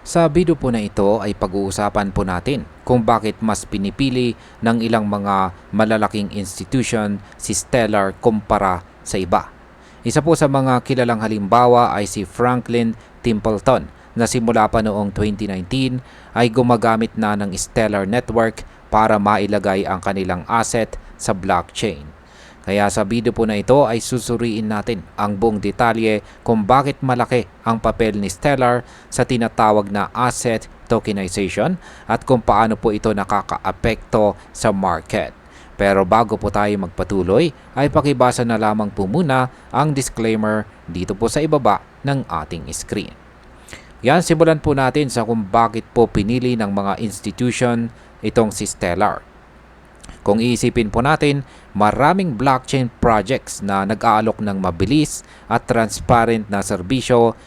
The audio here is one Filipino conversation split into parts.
Sa video po na ito ay pag-uusapan po natin kung bakit mas pinipili ng ilang mga malalaking institution si Stellar kumpara sa iba. Isa po sa mga kilalang halimbawa ay si Franklin Templeton na simula pa noong 2019 ay gumagamit na ng Stellar Network para mailagay ang kanilang asset sa blockchain. Kaya sa video po na ito ay susuriin natin ang buong detalye kung bakit malaki ang papel ni Stellar sa tinatawag na asset tokenization at kung paano po ito nakakaapekto sa market. Pero bago po tayo magpatuloy ay pakibasa na lamang po muna ang disclaimer dito po sa ibaba ng ating screen. Yan, simulan po natin sa kung bakit po pinili ng mga institution itong si Stellar. Kung iisipin po natin, maraming blockchain projects na nag-aalok ng mabilis at transparent na serbisyo,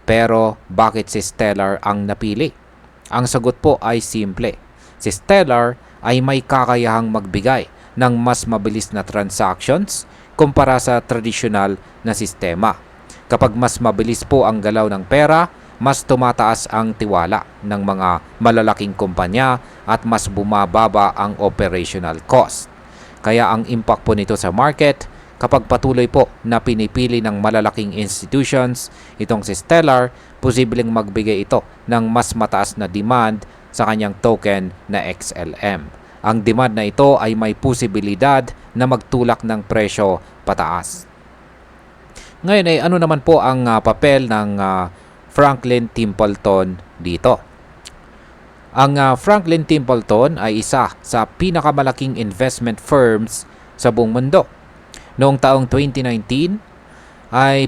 pero bakit si Stellar ang napili? Ang sagot po ay simple. Si Stellar ay may kakayahang magbigay ng mas mabilis na transactions kumpara sa tradisyonal na sistema. Kapag mas mabilis po ang galaw ng pera, mas tumataas ang tiwala ng mga malalaking kumpanya at mas bumababa ang operational cost. Kaya ang impact po nito sa market, kapag patuloy po na pinipili ng malalaking institutions itong si Stellar, posibleng magbigay ito ng mas mataas na demand sa kanyang token na XLM. Ang demand na ito ay may posibilidad na magtulak ng presyo pataas. Ngayon ay ano naman po ang papel ng Franklin Templeton dito? Ang Franklin Templeton ay isa sa pinakamalaking investment firms sa buong mundo. Noong taong 2019 ay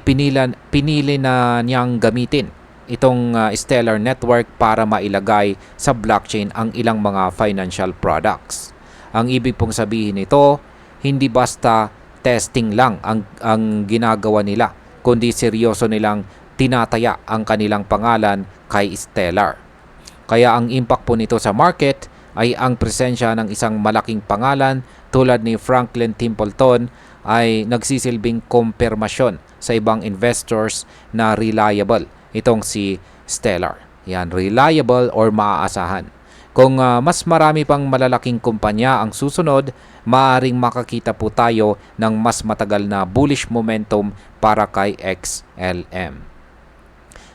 pinili na niyang gamitin itong Stellar Network para mailagay sa blockchain ang ilang mga financial products. Ang ibig pong sabihin nito, hindi basta testing lang ang ginagawa nila, kundi seryoso nilang tinataya ang kanilang pangalan kay Stellar. Kaya ang impact po nito sa market ay ang presensya ng isang malaking pangalan tulad ni Franklin Templeton ay nagsisilbing kumpirmasyon sa ibang investors na reliable itong si Stellar. Yan, reliable or maaasahan. Kung mas marami pang malalaking kumpanya ang susunod, maaaring makakita po tayo ng mas matagal na bullish momentum para kay XLM.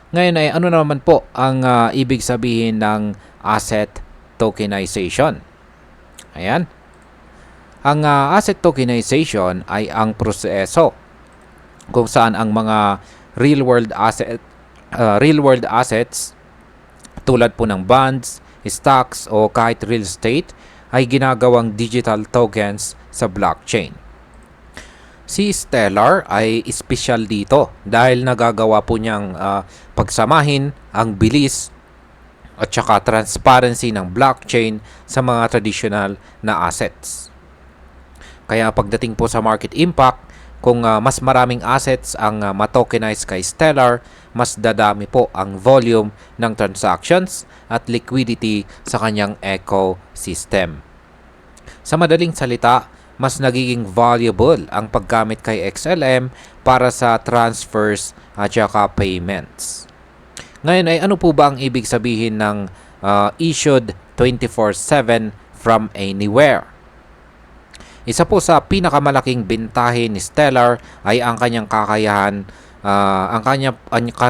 Ngayon ay ano naman po ang ibig sabihin ng asset tokenization? Ayan. Ang asset tokenization ay ang proseso kung saan ang mga real world assets tulad po ng bonds, stocks o kahit real estate ay ginagawang digital tokens sa blockchain. Si Stellar ay espesyal dito dahil nagagawa po niyang pagsamahin ang bilis at saka transparency ng blockchain sa mga traditional na assets. Kaya pagdating po sa market impact, kung mas maraming assets ang matokenize kay Stellar, mas dadami po ang volume ng transactions at liquidity sa kanyang ecosystem. Sa madaling salita, mas nagiging valuable ang paggamit kay XLM para sa transfers at saka payments. Ngayon ay ano po ba ang ibig sabihin ng issued 24/7 from anywhere? Isa po sa pinakamalaking bintahe ni Stellar ay ang kanyang kakayahan ang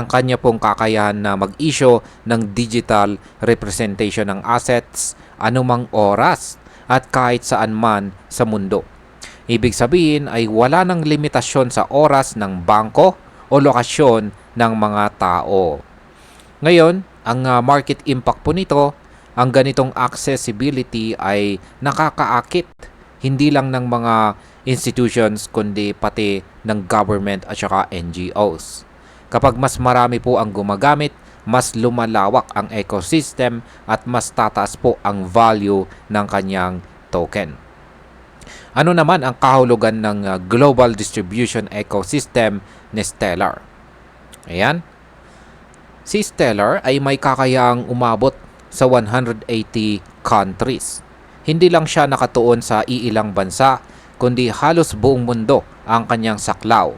kanya pong kakayahan na mag-issue ng digital representation ng assets anumang oras at kahit saan man sa mundo. Ibig sabihin ay wala ng limitasyon sa oras ng bangko o lokasyon ng mga tao. Ngayon, ang market impact po nito, ang ganitong accessibility ay nakakaakit hindi lang ng mga institutions kundi pati ng government at saka NGOs. Kapag mas marami po ang gumagamit, mas lumalawak ang ecosystem at mas tataas po ang value ng kanyang token. Ano naman ang kahulugan ng global distribution ecosystem ni Stellar? Ayan. Si Stellar ay may kakayahang umabot sa 180 countries. Hindi lang siya nakatuon sa iilang bansa, kundi halos buong mundo ang kanyang saklaw.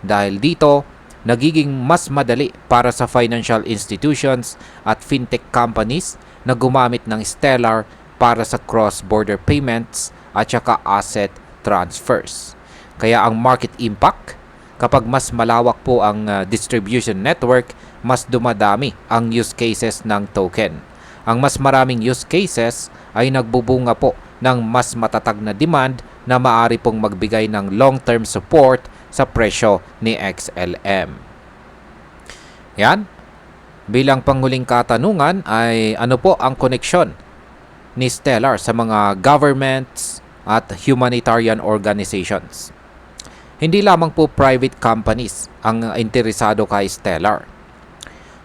Dahil dito, nagiging mas madali para sa financial institutions at fintech companies na gumamit ng Stellar para sa cross-border payments at saka asset transfers. Kaya ang market impact, kapag mas malawak po ang distribution network, mas dumadami ang use cases ng token. Ang mas maraming use cases ay nagbubunga po ng mas matatag na demand na maaari pong magbigay ng long-term support sa presyo ni XLM. Yan. Bilang panghuling katanungan ay ano po ang koneksyon ni Stellar sa mga governments at humanitarian organizations? Hindi lamang po private companies ang interesado kay Stellar.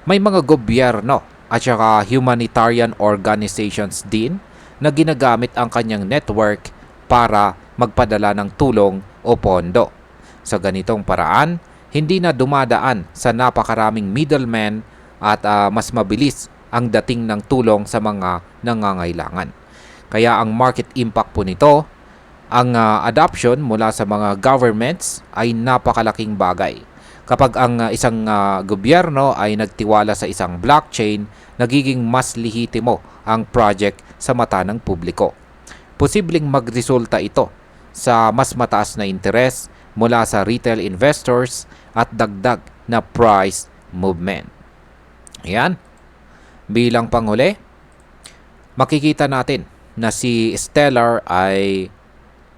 May mga gobyerno at saka humanitarian organizations din na ginagamit ang kanyang network para magpadala ng tulong o pondo. Sa ganitong paraan, hindi na dumadaan sa napakaraming middlemen at mas mabilis ang dating ng tulong sa mga nangangailangan. Kaya ang market impact po nito, ang adoption mula sa mga governments ay napakalaking bagay. Kapag ang isang gobyerno ay nagtiwala sa isang blockchain, nagiging mas lehitimo ang project sa mata ng publiko. Posibleng magresulta ito sa mas mataas na interes mula sa retail investors at dagdag na price movement. Ayan. Bilang panghuli, makikita natin na si Stellar ay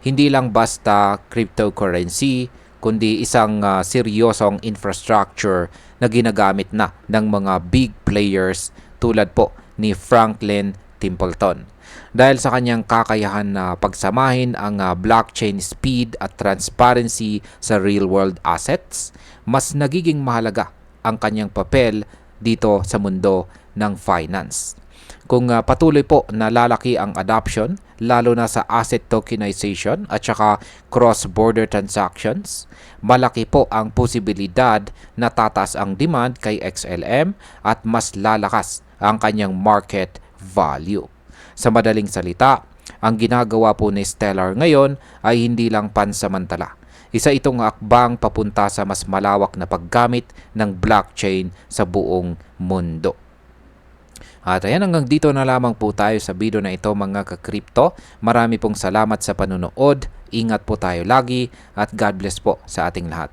hindi lang basta cryptocurrency, kundi isang seryosong infrastructure na ginagamit na ng mga big players tulad po ni Franklin Templeton. Dahil sa kanyang kakayahan na pagsamahin ang blockchain speed at transparency sa real-world assets, mas nagiging mahalaga ang kanyang papel dito sa mundo ng finance. Kung patuloy po na lalaki ang adoption, lalo na sa asset tokenization at saka cross-border transactions, malaki po ang posibilidad na tataas ang demand kay XLM at mas lalakas ang kanyang market value. Sa madaling salita, ang ginagawa po ni Stellar ngayon ay hindi lang pansamantala. Isa itong akbang papunta sa mas malawak na paggamit ng blockchain sa buong mundo. At ayan, hanggang dito na lamang po tayo sa video na ito mga ka-crypto. Marami pong salamat sa panunood. Ingat po tayo lagi at God bless po sa ating lahat.